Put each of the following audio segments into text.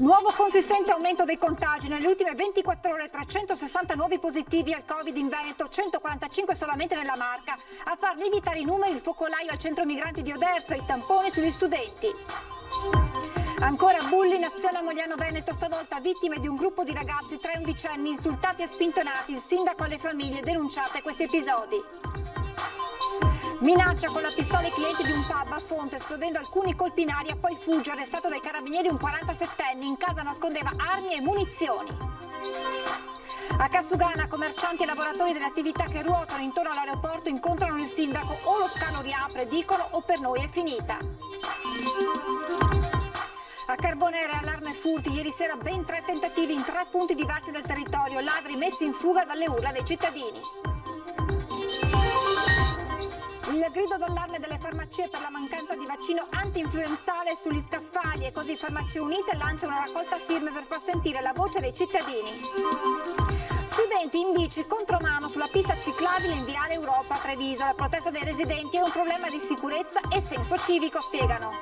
Nuovo consistente aumento dei contagi. Nelle ultime 24 ore 360 nuovi positivi al Covid in Veneto, 145 solamente nella Marca. A far lievitare i numeri il focolaio al centro migranti di Oderzo e i tamponi sugli studenti. Ancora bulli in azione a Mogliano Veneto, stavolta vittime di un gruppo di ragazzi 3 undicenni insultati e spintonati. Il sindaco alle famiglie denunciate questi episodi. Minaccia con la pistola ai clienti di un pub a Fonte, esplodendo alcuni colpi in aria, poi fugge, arrestato dai carabinieri un 47enne, in casa nascondeva armi e munizioni. A Cassugana, commercianti e lavoratori delle attività che ruotano intorno all'aeroporto incontrano il sindaco, o lo scalo riapre, dicono, o per noi è finita. A Carbonera, allarme furti, ieri sera ben 3 tentativi in 3 punti diversi del territorio, ladri messi in fuga dalle urla dei cittadini. Il grido d'allarme delle farmacie per la mancanza di vaccino anti-influenzale sugli scaffali, e così Farmacie Unite lancia una raccolta firme per far sentire la voce dei cittadini. Studenti in bici contromano sulla pista ciclabile in Viale Europa a Treviso. La protesta dei residenti è un problema di sicurezza e senso civico, spiegano.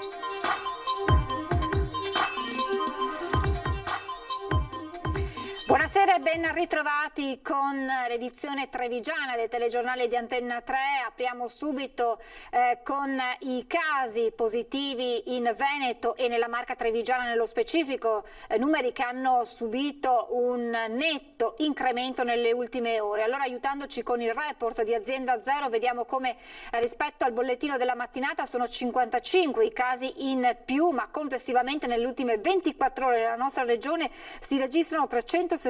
Buonasera e ben ritrovati con l'edizione trevigiana del telegiornale di Antenna 3. Apriamo subito con i casi positivi in Veneto e nella Marca trevigiana nello specifico, numeri che hanno subito un netto incremento nelle ultime ore. Allora, aiutandoci con il report di Azienda Zero, vediamo come rispetto al bollettino della mattinata sono 55 i casi in più, ma complessivamente nelle ultime 24 ore nella nostra regione si registrano 360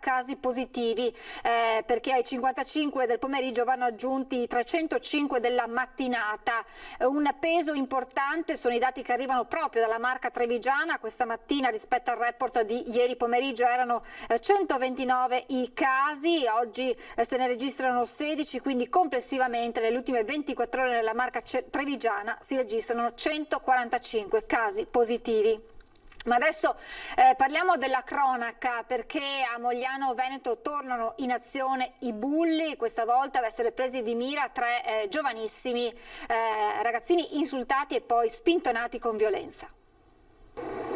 casi positivi, perché ai 55 del pomeriggio vanno aggiunti i 305 della mattinata. Un peso importante sono i dati che arrivano proprio dalla Marca trevigiana. Questa mattina rispetto al report di ieri pomeriggio erano 129 i casi, oggi se ne registrano 16, quindi complessivamente nelle ultime 24 ore nella Marca trevigiana si registrano 145 casi positivi. Ma adesso parliamo della cronaca, perché a Mogliano Veneto tornano in azione i bulli, questa volta ad essere presi di mira 3 giovanissimi ragazzini insultati e poi spintonati con violenza.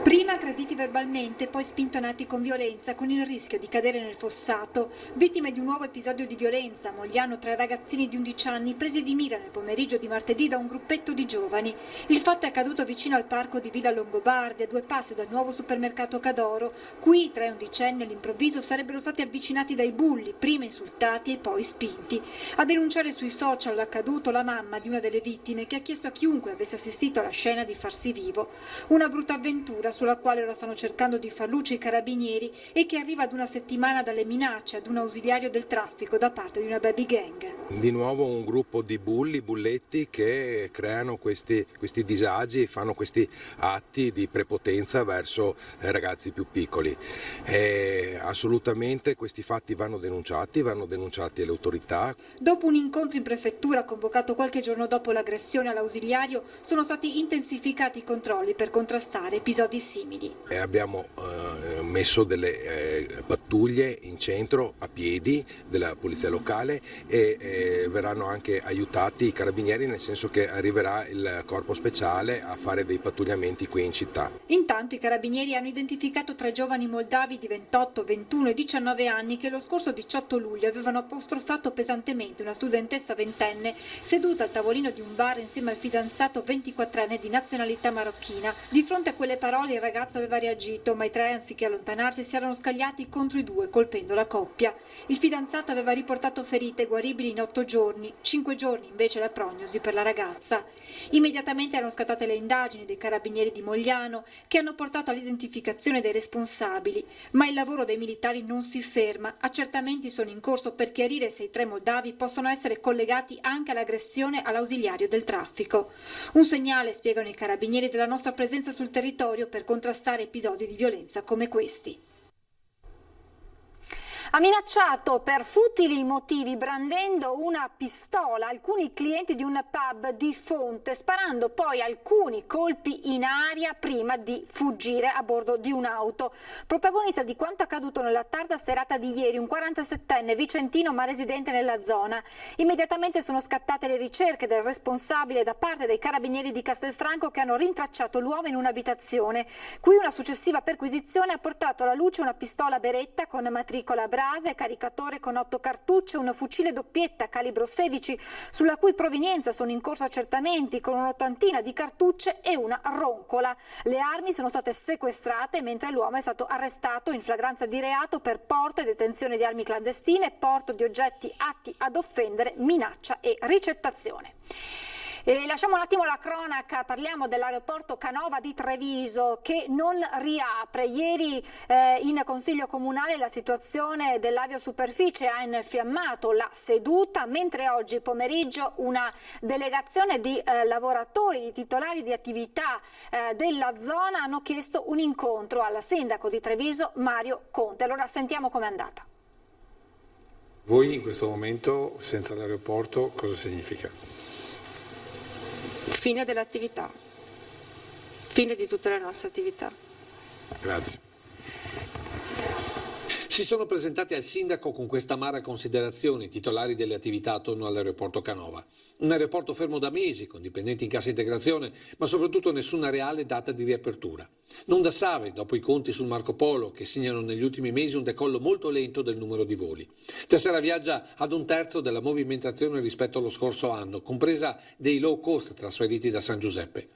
Prima aggrediti verbalmente, poi spintonati con violenza, con il rischio di cadere nel fossato. Vittime di un nuovo episodio di violenza, a Mogliano 3 ragazzini di 11 anni presi di mira nel pomeriggio di martedì da un gruppetto di giovani. Il fatto è accaduto vicino al parco di Villa Longobardi, a 2 passi dal nuovo supermercato Cadoro. Qui 3 undicenni all'improvviso sarebbero stati avvicinati dai bulli, prima insultati e poi spinti. A denunciare sui social l'accaduto la mamma di una delle vittime, che ha chiesto a chiunque avesse assistito alla scena di farsi vivo. Una brutta avventura sulla quale ora stanno cercando di far luce i carabinieri e che arriva ad una settimana dalle minacce ad un ausiliario del traffico da parte di una baby gang. Di nuovo un gruppo di bulletti che creano questi disagi e fanno questi atti di prepotenza verso ragazzi più piccoli. Assolutamente questi fatti vanno denunciati alle autorità. Dopo un incontro in prefettura convocato qualche giorno dopo l'aggressione all'ausiliario, sono stati intensificati i controlli per contrastare episodi simili. Abbiamo messo delle pattuglie in centro a piedi della polizia locale e verranno anche aiutati i carabinieri, nel senso che arriverà il corpo speciale a fare dei pattugliamenti qui in città. Intanto i carabinieri hanno identificato 3 giovani moldavi di 28, 21 e 19 anni che lo scorso 18 luglio avevano apostrofato pesantemente una studentessa ventenne seduta al tavolino di un bar insieme al fidanzato 24enne di nazionalità marocchina. Di fronte a quelle parole il ragazzo aveva reagito, ma i 3, anziché allontanarsi, si erano scagliati contro i 2, colpendo la coppia. Il fidanzato aveva riportato ferite guaribili in 8 giorni, 5 giorni invece la prognosi per la ragazza. Immediatamente erano scattate le indagini dei carabinieri di Mogliano, che hanno portato all'identificazione dei responsabili, ma il lavoro dei militari non si ferma. Accertamenti sono in corso per chiarire se i 3 moldavi possono essere collegati anche all'aggressione all'ausiliario del traffico. Un segnale, spiegano i carabinieri, della nostra presenza sul territorio per contrastare episodi di violenza come questi. Ha minacciato per futili motivi brandendo una pistola alcuni clienti di un pub di Fonte, sparando poi alcuni colpi in aria prima di fuggire a bordo di un'auto. Protagonista di quanto accaduto nella tarda serata di ieri, un 47enne vicentino ma residente nella zona. Immediatamente sono scattate le ricerche del responsabile da parte dei carabinieri di Castelfranco, che hanno rintracciato l'uomo in un'abitazione. Qui una successiva perquisizione ha portato alla luce una pistola Beretta con matricola brasa, caricatore con 8 cartucce, un fucile doppietta calibro 16 sulla cui provenienza sono in corso accertamenti, con un'ottantina di cartucce e una roncola. Le armi sono state sequestrate mentre l'uomo è stato arrestato in flagranza di reato per porto e detenzione di armi clandestine, porto di oggetti atti ad offendere, minaccia e ricettazione. E lasciamo un attimo la cronaca, parliamo dell'aeroporto Canova di Treviso che non riapre. Ieri in Consiglio Comunale la situazione dell'aviosuperficie ha infiammato la seduta, mentre oggi pomeriggio una delegazione di lavoratori, di titolari di attività della zona hanno chiesto un incontro al sindaco di Treviso Mario Conte. Allora sentiamo com'è andata. Voi in questo momento senza l'aeroporto cosa significa? Fine dell'attività, fine di tutte le nostre attività. Grazie. Si sono presentati al sindaco con questa amara considerazione i titolari delle attività attorno all'aeroporto Canova. Un aeroporto fermo da mesi, con dipendenti in cassa integrazione, ma soprattutto nessuna reale data di riapertura. Non da Save, dopo i conti sul Marco Polo, che segnano negli ultimi mesi un decollo molto lento del numero di voli. Tessera viaggia ad un terzo della movimentazione rispetto allo scorso anno, compresa dei low cost trasferiti da San Giuseppe.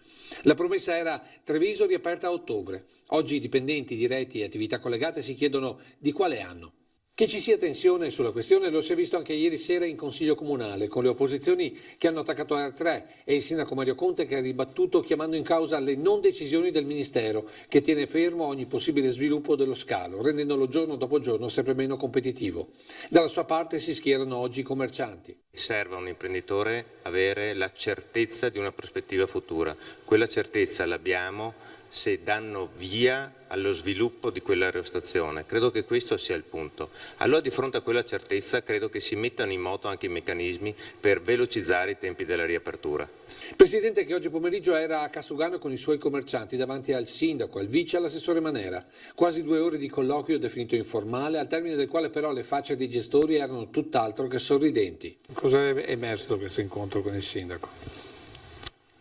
La promessa era Treviso riaperta a ottobre. Oggi i dipendenti diretti e attività collegate si chiedono di quale anno. Che ci sia tensione sulla questione lo si è visto anche ieri sera in Consiglio Comunale, con le opposizioni che hanno attaccato R3 e il sindaco Mario Conte che ha ribattuto chiamando in causa le non decisioni del Ministero, che tiene fermo ogni possibile sviluppo dello scalo, rendendolo giorno dopo giorno sempre meno competitivo. Dalla sua parte si schierano oggi i commercianti. Serve a un imprenditore avere la certezza di una prospettiva futura. Quella certezza l'abbiamo se danno via allo sviluppo di quell'aerostazione. Credo che questo sia il punto. Allora di fronte a quella certezza credo che si mettano in moto anche i meccanismi per velocizzare i tempi della riapertura. Presidente che oggi pomeriggio era a Cassugano con i suoi commercianti davanti al sindaco, al vice e all'assessore Manera. Quasi 2 ore di colloquio definito informale, al termine del quale però le facce dei gestori erano tutt'altro che sorridenti. Cosa è emerso da questo incontro con il sindaco?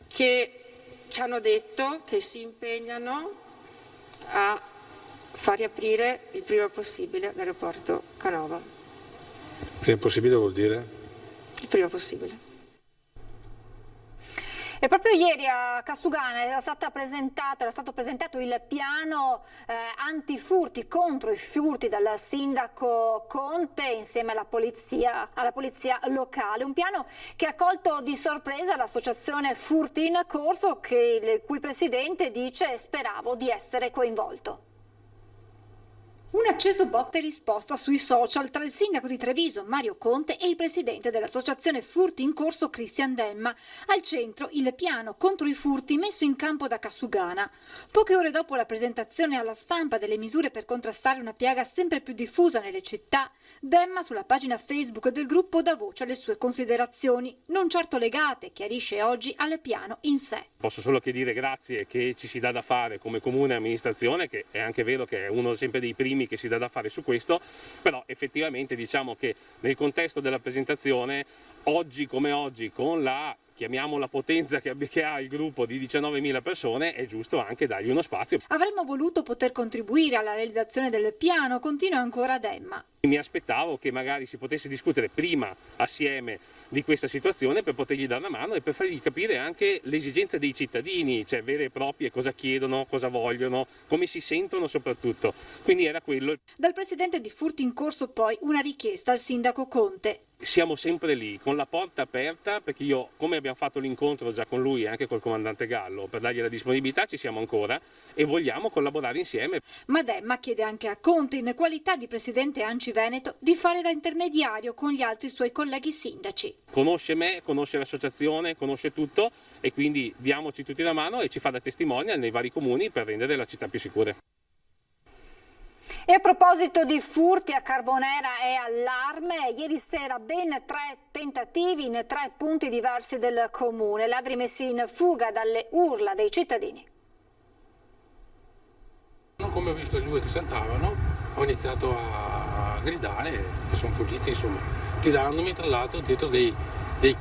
Che ci hanno detto che si impegnano a far riaprire il prima possibile l'aeroporto Canova. Prima possibile vuol dire? Il prima possibile. E proprio ieri a Cassugana era stato presentato il piano antifurti, contro i furti dal sindaco Conte insieme alla polizia locale. Un piano che ha colto di sorpresa l'associazione Furti in Corso, il cui presidente dice: speravo di essere coinvolto. Un acceso botta e risposta sui social tra il sindaco di Treviso, Mario Conte, e il presidente dell'associazione Furti in Corso, Cristian Demma. Al centro il piano contro i furti messo in campo da Cassugana. Poche ore dopo la presentazione alla stampa delle misure per contrastare una piaga sempre più diffusa nelle città, Demma sulla pagina Facebook del gruppo dà voce alle sue considerazioni, non certo legate, chiarisce oggi, al piano in sé. Posso solo che dire grazie che ci si dà da fare come comune amministrazione, che è anche vero che è uno sempre dei primi che si dà da fare su questo, però effettivamente diciamo che nel contesto della presentazione, oggi come oggi, con la chiamiamola potenza che ha il gruppo di 19.000 persone, è giusto anche dargli uno spazio. Avremmo voluto poter contribuire alla realizzazione del piano, continua ancora Demma. Mi aspettavo che magari si potesse discutere prima assieme di questa situazione per potergli dare una mano e per fargli capire anche le esigenze dei cittadini, cioè vere e proprie, cosa chiedono, cosa vogliono, come si sentono soprattutto. Quindi era quello. Dal presidente di Furti in Corso poi una richiesta al sindaco Conte. Siamo sempre lì, con la porta aperta, perché io, come abbiamo fatto l'incontro già con lui e anche col comandante Gallo, per dargli la disponibilità, ci siamo ancora e vogliamo collaborare insieme. Ma Demma chiede anche a Conte, in qualità di presidente ANCI Veneto, di fare da intermediario con gli altri suoi colleghi sindaci. Conosce me, conosce l'associazione, conosce tutto e quindi diamoci tutti una mano e ci fa da testimonial nei vari comuni per rendere la città più sicura. E a proposito di furti a Carbonera e allarme, ieri sera ben 3 tentativi in 3 punti diversi del comune, ladri messi in fuga dalle urla dei cittadini. Come ho visto gli due che saltavano, ho iniziato a gridare e sono fuggiti, insomma, tirandomi tra l'altro dietro dei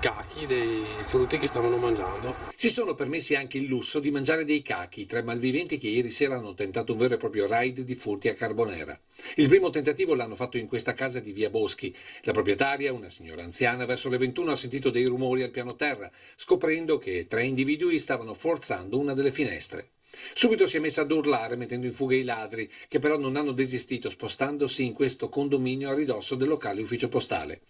cachi, dei frutti che stavano mangiando. Si sono permessi anche il lusso di mangiare dei cachi tra i malviventi che ieri sera hanno tentato un vero e proprio raid di furti a Carbonera. Il primo tentativo l'hanno fatto in questa casa di via Boschi. La proprietaria, una signora anziana, verso le 21 ha sentito dei rumori al piano terra, scoprendo che 3 individui stavano forzando una delle finestre. Subito si è messa ad urlare mettendo in fuga i ladri, che però non hanno desistito spostandosi in questo condominio a ridosso del locale ufficio postale.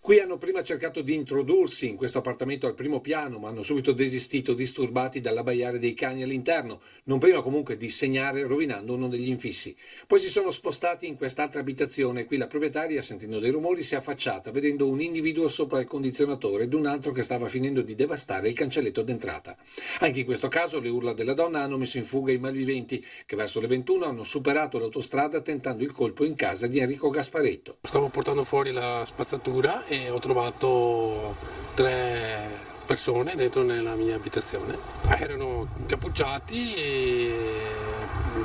Qui hanno prima cercato di introdursi in questo appartamento al primo piano, ma hanno subito desistito disturbati dall'abbaiare dei cani all'interno, non prima comunque di segnare rovinando uno degli infissi. Poi si sono spostati in quest'altra abitazione e qui la proprietaria, sentendo dei rumori, si è affacciata vedendo un individuo sopra il condizionatore ed un altro che stava finendo di devastare il cancelletto d'entrata. Anche in questo caso le urla della donna hanno messo in fuga i malviventi che verso le 21 hanno superato l'autostrada tentando il colpo in casa di Enrico Gasparetto. Stavo portando fuori la spazzatura e ho trovato 3 persone dentro nella mia abitazione. Erano incappucciati e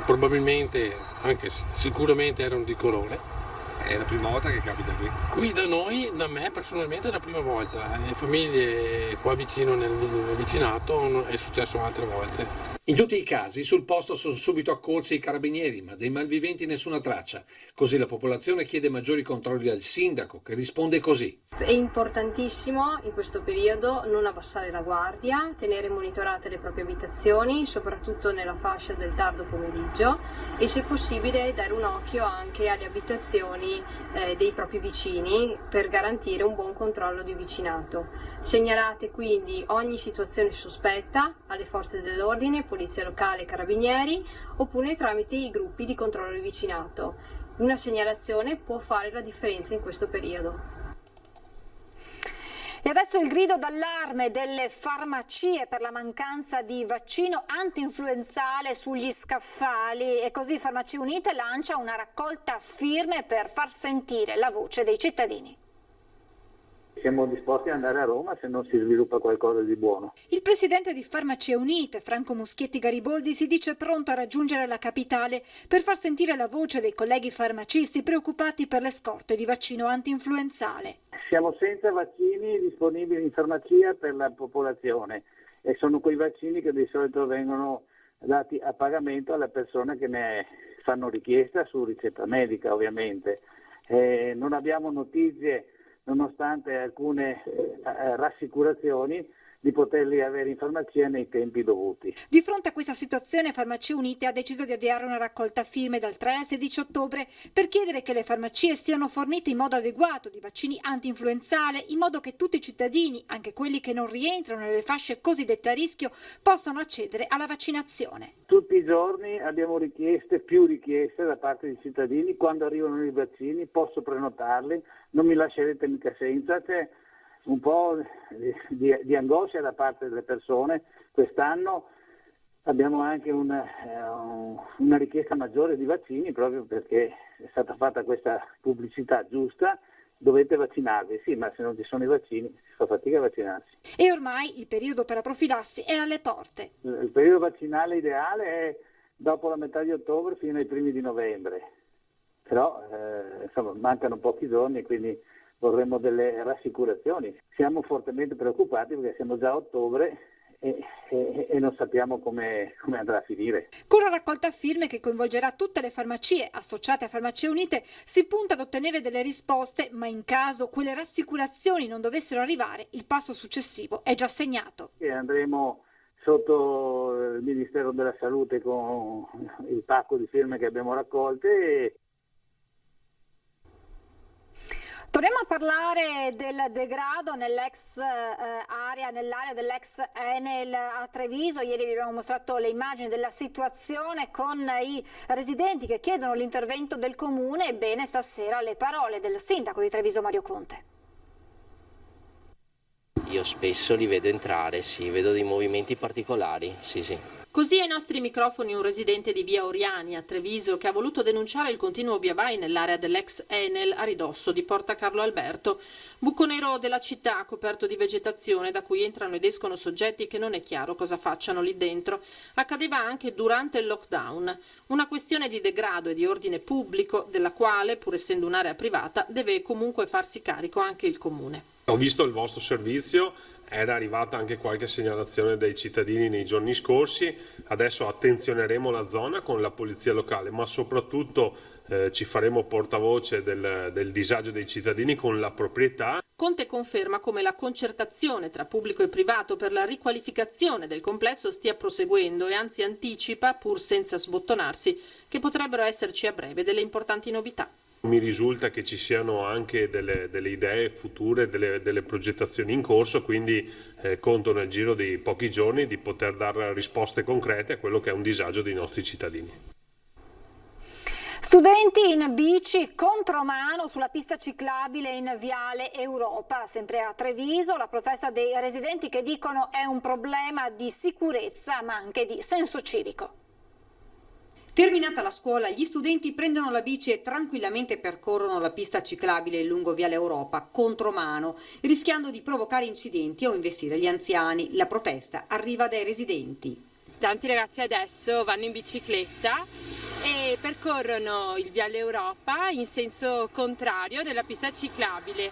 probabilmente, anche sicuramente erano di colore. È la prima volta che capita qui? Qui da noi, da me personalmente è la prima volta. Le famiglie qua vicino nel vicinato è successo altre volte. In tutti i casi sul posto sono subito accorsi i carabinieri, ma dei malviventi nessuna traccia. Così la popolazione chiede maggiori controlli al sindaco, che risponde così. È importantissimo in questo periodo non abbassare la guardia, tenere monitorate le proprie abitazioni, soprattutto nella fascia del tardo pomeriggio, e se possibile dare un occhio anche alle abitazioni dei propri vicini per garantire un buon controllo di vicinato. Segnalate quindi ogni situazione sospetta alle forze dell'ordine, polizia locale e carabinieri, oppure tramite i gruppi di controllo di vicinato. Una segnalazione può fare la differenza in questo periodo. E adesso il grido d'allarme delle farmacie per la mancanza di vaccino antinfluenzale sugli scaffali, e così Farmacie Unite lancia una raccolta firme per far sentire la voce dei cittadini. Siamo disposti ad andare a Roma se non si sviluppa qualcosa di buono. Il presidente di Farmacie Unite, Franco Muschietti Gariboldi, si dice pronto a raggiungere la capitale per far sentire la voce dei colleghi farmacisti preoccupati per le scorte di vaccino antinfluenzale. Siamo senza vaccini disponibili in farmacia per la popolazione e sono quei vaccini che di solito vengono dati a pagamento alle persone che ne fanno richiesta su ricetta medica, ovviamente. Non abbiamo notizie, nonostante alcune rassicurazioni, di poterli avere in farmacia nei tempi dovuti. Di fronte a questa situazione Farmacie Unite ha deciso di avviare una raccolta firme dal 3 al 16 ottobre per chiedere che le farmacie siano fornite in modo adeguato di vaccini antinfluenzale, in modo che tutti i cittadini, anche quelli che non rientrano nelle fasce cosiddette a rischio, possano accedere alla vaccinazione. Tutti i giorni abbiamo più richieste da parte dei cittadini. Quando arrivano i vaccini posso prenotarli, non mi lascerete mica senza. C'è un po' di angoscia da parte delle persone. Quest'anno abbiamo anche una richiesta maggiore di vaccini, proprio perché è stata fatta questa pubblicità giusta: dovete vaccinarvi. Sì, ma se non ci sono i vaccini si fa fatica a vaccinarsi. E ormai il periodo per la profilassi è alle porte. Il periodo vaccinale ideale è dopo la metà di ottobre fino ai primi di novembre, però insomma, mancano pochi giorni, quindi vorremmo delle rassicurazioni. Siamo fortemente preoccupati perché siamo già a ottobre e non sappiamo come andrà a finire. Con la raccolta firme, che coinvolgerà tutte le farmacie associate a Farmacie Unite, si punta ad ottenere delle risposte, ma in caso quelle rassicurazioni non dovessero arrivare, il passo successivo è già segnato. E andremo sotto il Ministero della Salute con il pacco di firme che abbiamo raccolte. Torniamo a parlare del degrado nell'area dell'ex Enel a Treviso. Ieri vi abbiamo mostrato le immagini della situazione con i residenti che chiedono l'intervento del comune. Ebbene, stasera le parole del sindaco di Treviso Mario Conte. io spesso li vedo entrare, sì, vedo dei movimenti particolari, sì. Così ai nostri microfoni un residente di via Oriani a Treviso che ha voluto denunciare il continuo via vai nell'area dell'ex Enel a ridosso di Porta Carlo Alberto, buco nero della città coperto di vegetazione da cui entrano ed escono soggetti che non è chiaro cosa facciano lì dentro. Accadeva anche durante il lockdown, una questione di degrado e di ordine pubblico della quale, pur essendo un'area privata, deve comunque farsi carico anche il comune. Ho visto il vostro servizio, era arrivata anche qualche segnalazione dai cittadini nei giorni scorsi, adesso attenzioneremo la zona con la polizia locale, ma soprattutto ci faremo portavoce del disagio dei cittadini con la proprietà. Conte conferma come la concertazione tra pubblico e privato per la riqualificazione del complesso stia proseguendo e anzi anticipa, pur senza sbottonarsi, che potrebbero esserci a breve delle importanti novità. Mi risulta che ci siano anche delle idee future, delle progettazioni in corso, quindi conto nel giro di pochi giorni di poter dare risposte concrete a quello che è un disagio dei nostri cittadini. Studenti in bici contromano sulla pista ciclabile in Viale Europa, sempre a Treviso, la protesta dei residenti che dicono è un problema di sicurezza ma anche di senso civico. Terminata la scuola, gli studenti prendono la bici e tranquillamente percorrono la pista ciclabile lungo Viale Europa, contromano, rischiando di provocare incidenti o investire gli anziani. La protesta arriva dai residenti. Tanti ragazzi adesso vanno in bicicletta e percorrono il Viale Europa in senso contrario nella pista ciclabile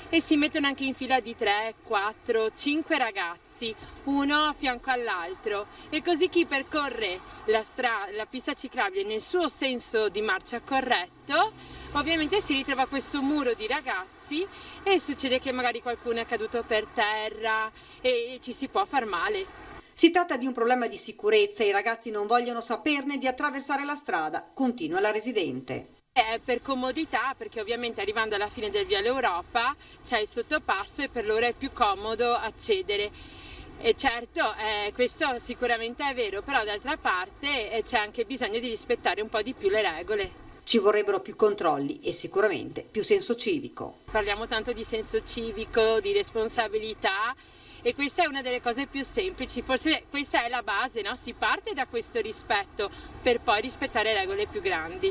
e si mettono anche in fila di 3, 4, 5 ragazzi, uno a fianco all'altro, e così chi percorre la pista ciclabile nel suo senso di marcia corretto ovviamente si ritrova questo muro di ragazzi e succede che magari qualcuno è caduto per terra e ci si può far male. Si tratta di un problema di sicurezza, i ragazzi non vogliono saperne di attraversare la strada, continua la residente. È per comodità, perché ovviamente arrivando alla fine del Viale Europa c'è il sottopasso e per loro è più comodo accedere. E certo, questo sicuramente è vero, però d'altra parte c'è anche bisogno di rispettare un po' di più le regole. Ci vorrebbero più controlli e sicuramente più senso civico. Parliamo tanto di senso civico, di responsabilità. E questa è una delle cose più semplici, forse questa è la base, no? Si parte da questo rispetto per poi rispettare regole più grandi.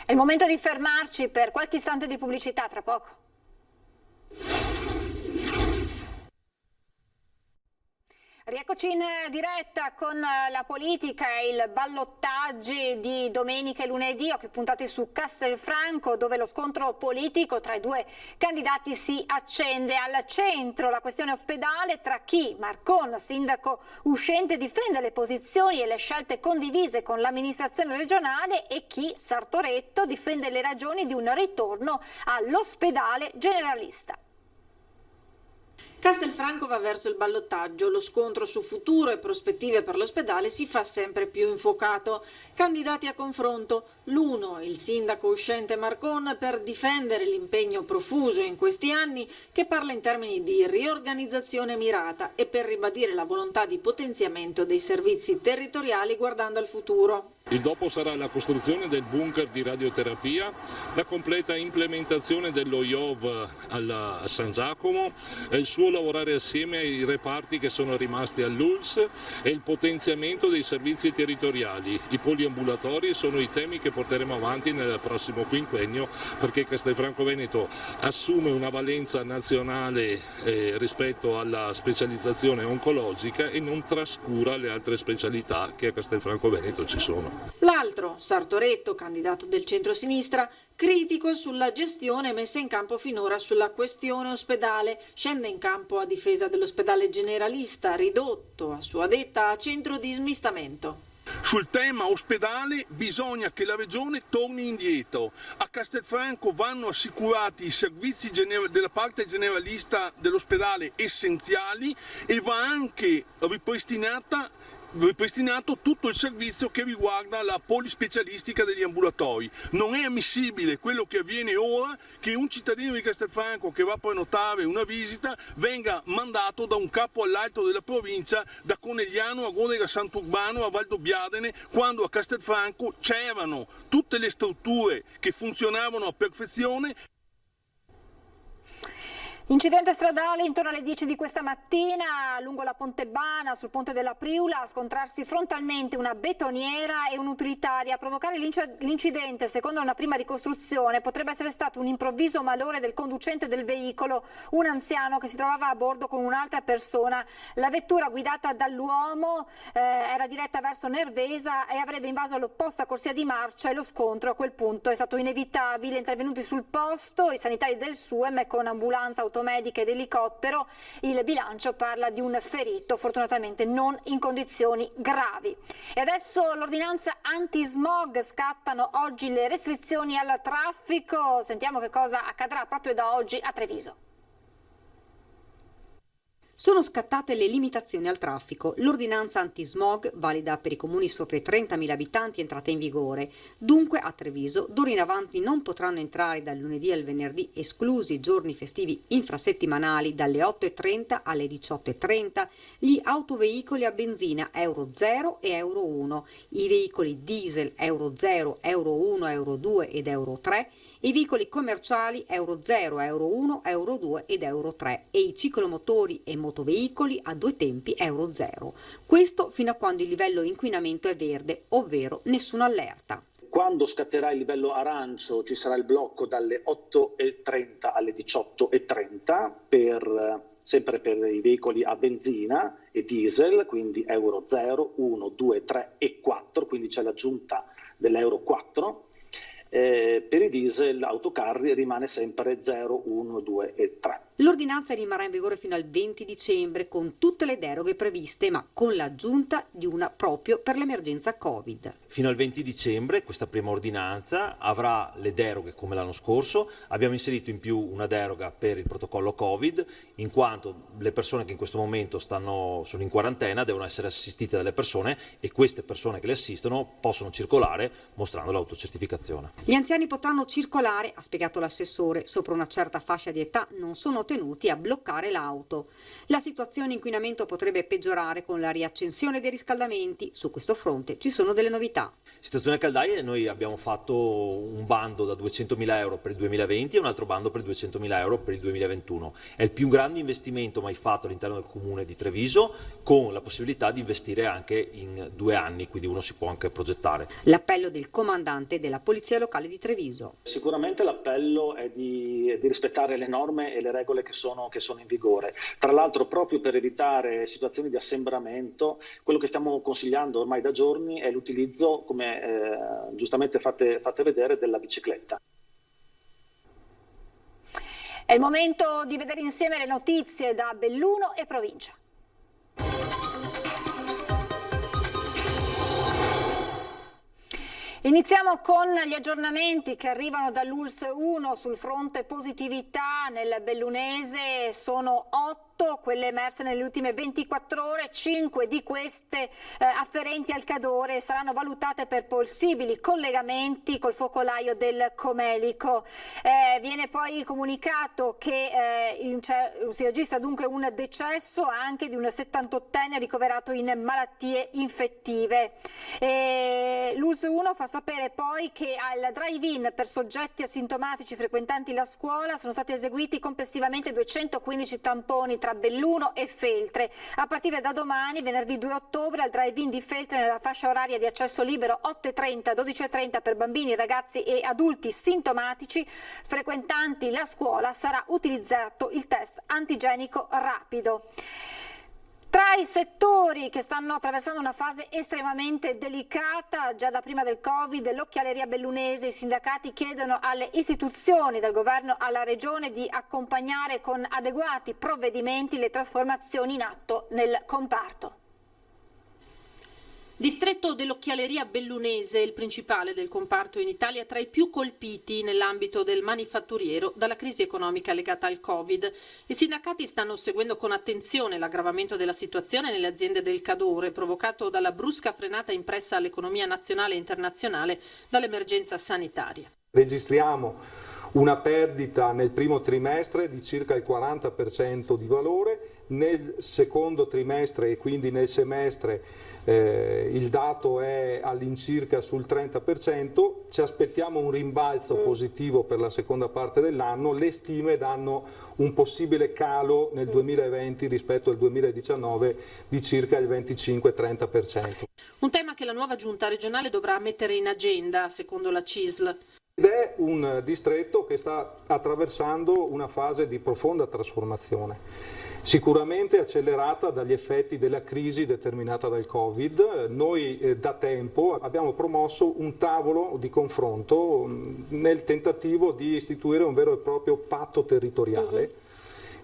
È il momento di fermarci per qualche istante di pubblicità, tra poco. Rieccoci in diretta con la politica e i ballottaggi di domenica e lunedì, occhi puntati su Castelfranco, dove lo scontro politico tra i due candidati si accende. Al centro la questione ospedale, tra chi, Marcon, sindaco uscente, difende le posizioni e le scelte condivise con l'amministrazione regionale, e chi, Sartoretto, difende le ragioni di un ritorno all'ospedale generalista. Castelfranco va verso il ballottaggio, lo scontro su futuro e prospettive per l'ospedale si fa sempre più infuocato. Candidati a confronto, l'uno, il sindaco uscente Marcon, per difendere l'impegno profuso in questi anni, che parla in termini di riorganizzazione mirata e per ribadire la volontà di potenziamento dei servizi territoriali guardando al futuro. Il dopo sarà la costruzione del bunker di radioterapia, la completa implementazione dello IOV a San Giacomo, e il suo lavorare assieme ai reparti che sono rimasti all'ULS e il potenziamento dei servizi territoriali. I poliambulatori sono i temi che porteremo avanti nel prossimo quinquennio, perché Castelfranco Veneto assume una valenza nazionale rispetto alla specializzazione oncologica e non trascura le altre specialità che a Castelfranco Veneto ci sono. L'altro, Sartoretto, candidato del centro-sinistra, critico sulla gestione messa in campo finora sulla questione ospedale, scende in campo a difesa dell'ospedale generalista, ridotto, a sua detta, a centro di smistamento. Sul tema ospedale bisogna che la Regione torni indietro. A Castelfranco vanno assicurati i servizi della parte generalista dell'ospedale essenziali e va anche ripristinato tutto il servizio che riguarda la polispecialistica degli ambulatori. Non è ammissibile quello che avviene ora, che un cittadino di Castelfranco che va a prenotare una visita venga mandato da un capo all'altro della provincia, da Conegliano a Godega Sant'Urbano a Valdobbiadene, quando a Castelfranco c'erano tutte le strutture che funzionavano a perfezione. Incidente stradale intorno alle 10 di questa mattina lungo la Pontebana, sul ponte della Priula, a scontrarsi frontalmente una betoniera e un'utilitaria. A provocare l'incidente, secondo una prima ricostruzione, potrebbe essere stato un improvviso malore del conducente del veicolo, un anziano che si trovava a bordo con un'altra persona. La vettura guidata dall'uomo era diretta verso Nervesa e avrebbe invaso l'opposta corsia di marcia, e lo scontro a quel punto è stato inevitabile. Intervenuti sul posto i sanitari del SUEM con ambulanza, automedica ed elicottero. Il bilancio parla di un ferito, fortunatamente non in condizioni gravi. E adesso l'ordinanza anti-smog, scattano oggi le restrizioni al traffico. Sentiamo che cosa accadrà proprio da oggi a Treviso. Sono scattate le limitazioni al traffico. L'ordinanza antismog, valida per i comuni sopra i 30.000 abitanti, è entrata in vigore. Dunque a Treviso d'ora in avanti non potranno entrare dal lunedì al venerdì, esclusi i giorni festivi infrasettimanali, dalle 8.30 alle 18.30, gli autoveicoli a benzina Euro 0 e Euro 1, i veicoli diesel Euro 0, Euro 1, Euro 2 ed Euro 3, i veicoli commerciali Euro 0, Euro 1, Euro 2 ed Euro 3 e i ciclomotori e motoveicoli a due tempi Euro 0. Questo fino a quando il livello inquinamento è verde, ovvero nessuna allerta. Quando scatterà il livello arancio ci sarà il blocco dalle 8.30 alle 18.30 sempre per i veicoli a benzina e diesel, quindi Euro 0, 1, 2, 3 e 4, quindi c'è l'aggiunta dell'Euro 4. Per i diesel autocarri rimane sempre 0, 1, 2 e 3. L'ordinanza rimarrà in vigore fino al 20 dicembre con tutte le deroghe previste, ma con l'aggiunta di una proprio per l'emergenza Covid. Fino al 20 dicembre questa prima ordinanza avrà le deroghe come l'anno scorso. Abbiamo inserito in più una deroga per il protocollo Covid, in quanto le persone che in questo momento sono in quarantena devono essere assistite dalle persone, e queste persone che le assistono possono circolare mostrando l'autocertificazione. Gli anziani potranno circolare, ha spiegato l'assessore, sopra una certa fascia di età non sono tenuti a bloccare l'auto. La situazione inquinamento potrebbe peggiorare con la riaccensione dei riscaldamenti. Su questo fronte ci sono delle novità. Situazione caldaie, noi abbiamo fatto un bando da 200.000 euro per il 2020 e un altro bando per 200.000 euro per il 2021. È il più grande investimento mai fatto all'interno del comune di Treviso, con la possibilità di investire anche in 2 anni, quindi uno si può anche progettare. L'appello del comandante della Polizia Locale di Treviso. Sicuramente l'appello è di rispettare le norme e le regole che sono in vigore. Tra l'altro, proprio per evitare situazioni di assembramento, quello che stiamo consigliando ormai da giorni è l'utilizzo, come giustamente fate vedere, della bicicletta. È il momento di vedere insieme le notizie da Belluno e provincia. Iniziamo con gli aggiornamenti che arrivano dall'ULSS 1 sul fronte positività. Nel bellunese sono 8 quelle emerse nelle ultime 24 ore, 5 di queste afferenti al Cadore saranno valutate per possibili collegamenti col focolaio del Comelico. Viene poi comunicato che si registra dunque un decesso anche di un 78enne ricoverato in malattie infettive. L'ULSS 1 fa sapere poi che al drive-in per soggetti asintomatici frequentanti la scuola sono stati eseguiti complessivamente 215 tamponi tra Belluno e Feltre. A partire da domani, venerdì 2 ottobre, al drive-in di Feltre, nella fascia oraria di accesso libero 8.30, 12.30 per bambini, ragazzi e adulti sintomatici frequentanti la scuola, sarà utilizzato il test antigenico rapido. Tra i settori che stanno attraversando una fase estremamente delicata, già da prima del Covid, l'occhialeria bellunese, i sindacati chiedono alle istituzioni, dal governo alla regione, di accompagnare con adeguati provvedimenti le trasformazioni in atto nel comparto. Distretto dell'occhialeria bellunese, il principale del comparto in Italia, tra i più colpiti nell'ambito del manifatturiero dalla crisi economica legata al Covid. I sindacati stanno seguendo con attenzione l'aggravamento della situazione nelle aziende del Cadore, provocato dalla brusca frenata impressa all'economia nazionale e internazionale dall'emergenza sanitaria. Registriamo una perdita nel primo trimestre di circa il 40% di valore, nel secondo trimestre e quindi nel semestre il dato è all'incirca sul 30% ci aspettiamo un rimbalzo positivo per la seconda parte dell'anno, le stime danno un possibile calo nel 2020 rispetto al 2019 di circa il 25-30%. Un tema che la nuova giunta regionale dovrà mettere in agenda, secondo la CISL. Ed è un distretto che sta attraversando una fase di profonda trasformazione. Sicuramente accelerata dagli effetti della crisi determinata dal Covid. Noi da tempo abbiamo promosso un tavolo di confronto nel tentativo di istituire un vero e proprio patto territoriale,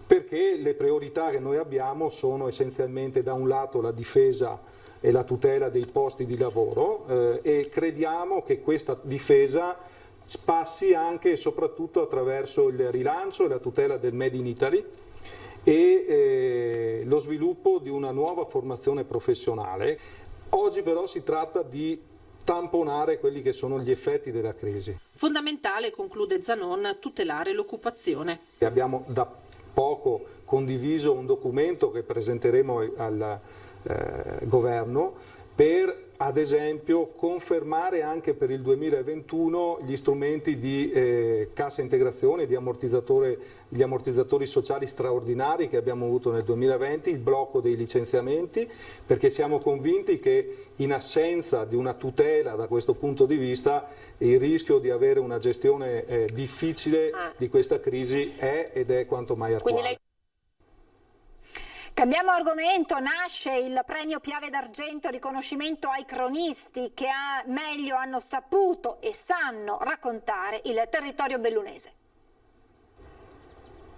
perché le priorità che noi abbiamo sono essenzialmente da un lato la difesa e la tutela dei posti di lavoro e crediamo che questa difesa passi anche e soprattutto attraverso il rilancio e la tutela del Made in Italy e lo sviluppo di una nuova formazione professionale. Oggi però si tratta di tamponare quelli che sono gli effetti della crisi. Fondamentale, conclude Zanon, tutelare l'occupazione. Abbiamo da poco condiviso un documento che presenteremo al governo per, ad esempio, confermare anche per il 2021 gli strumenti di cassa integrazione, gli ammortizzatori sociali straordinari che abbiamo avuto nel 2020, il blocco dei licenziamenti, perché siamo convinti che in assenza di una tutela da questo punto di vista il rischio di avere una gestione difficile di questa crisi è ed è quanto mai attuale. Cambiamo argomento, nasce il premio Piave d'Argento, riconoscimento ai cronisti che meglio hanno saputo e sanno raccontare il territorio bellunese.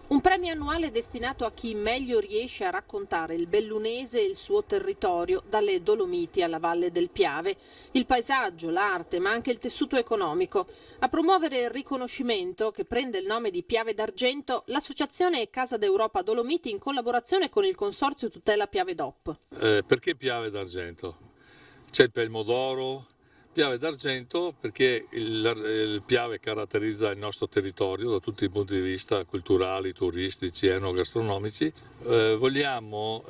Un premio annuale destinato a chi meglio riesce a raccontare il bellunese e il suo territorio, dalle Dolomiti alla Valle del Piave, il paesaggio, l'arte, ma anche il tessuto economico. A promuovere il riconoscimento, che prende il nome di Piave d'Argento, l'associazione Casa d'Europa Dolomiti in collaborazione con il Consorzio Tutela Piave DOP. Perché Piave d'Argento? C'è il Pelmodoro. Piave d'Argento perché il Piave caratterizza il nostro territorio da tutti i punti di vista culturali, turistici, enogastronomici. Vogliamo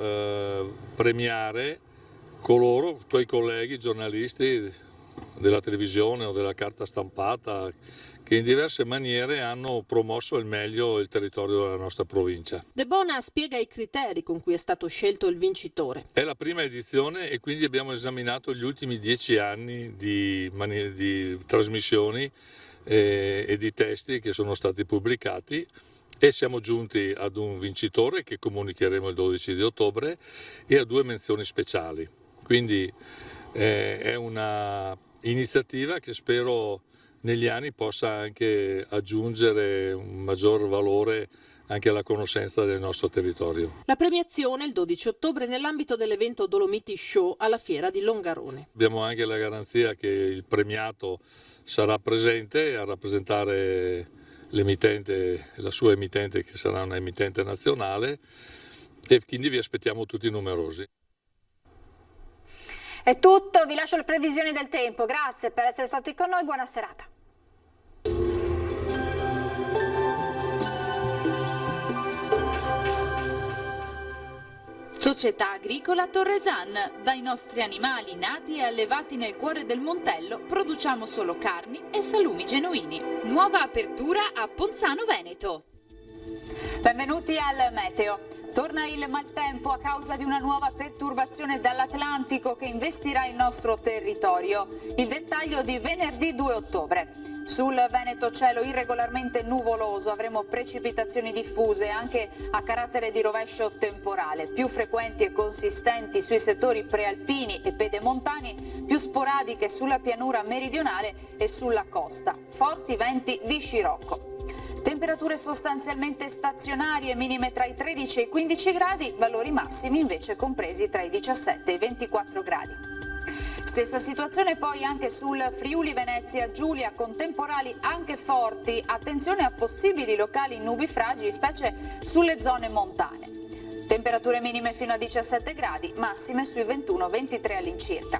premiare coloro, tuoi colleghi giornalisti della televisione o della carta stampata, che in diverse maniere hanno promosso il meglio il territorio della nostra provincia. De Bona spiega i criteri con cui è stato scelto il vincitore. È la prima edizione e quindi abbiamo esaminato gli ultimi 10 anni di trasmissioni e di testi che sono stati pubblicati e siamo giunti ad un vincitore che comunicheremo il 12 di ottobre e a 2 menzioni speciali. Quindi è una iniziativa che spero negli anni possa anche aggiungere un maggior valore anche alla conoscenza del nostro territorio. La premiazione il 12 ottobre nell'ambito dell'evento Dolomiti Show alla Fiera di Longarone. Abbiamo anche la garanzia che il premiato sarà presente a rappresentare l'emittente, la sua emittente, che sarà una emittente nazionale, e quindi vi aspettiamo tutti numerosi. È tutto, vi lascio le previsioni del tempo. Grazie per essere stati con noi, buona serata. Società Agricola Torresan. Dai nostri animali nati e allevati nel cuore del Montello produciamo solo carni e salumi genuini. Nuova apertura a Ponzano Veneto. Benvenuti al Meteo. Torna il maltempo a causa di una nuova perturbazione dall'Atlantico che investirà il nostro territorio. Il dettaglio di venerdì 2 ottobre. Sul Veneto cielo irregolarmente nuvoloso, avremo precipitazioni diffuse anche a carattere di rovescio temporale, più frequenti e consistenti sui settori prealpini e pedemontani, più sporadiche sulla pianura meridionale e sulla costa. Forti venti di scirocco. Temperature sostanzialmente stazionarie, minime tra i 13 e i 15 gradi, valori massimi invece compresi tra i 17 e i 24 gradi. Stessa situazione poi anche sul Friuli Venezia Giulia, con temporali anche forti, attenzione a possibili locali nubifragi, specie sulle zone montane. Temperature minime fino a 17 gradi, massime sui 21-23 all'incirca.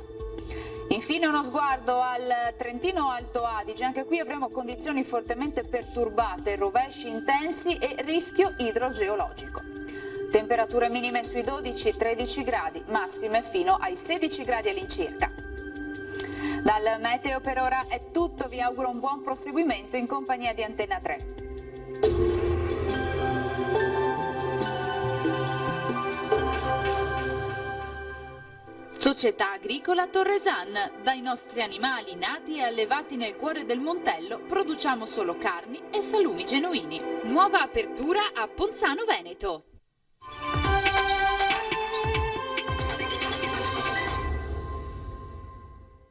Infine uno sguardo al Trentino Alto Adige, anche qui avremo condizioni fortemente perturbate, rovesci intensi e rischio idrogeologico. Temperature minime sui 12-13 gradi, massime fino ai 16 gradi all'incirca. Dal meteo per ora è tutto, vi auguro un buon proseguimento in compagnia di Antenna 3. Società Agricola Torresan. Dai nostri animali nati e allevati nel cuore del Montello produciamo solo carni e salumi genuini. Nuova apertura a Ponzano Veneto.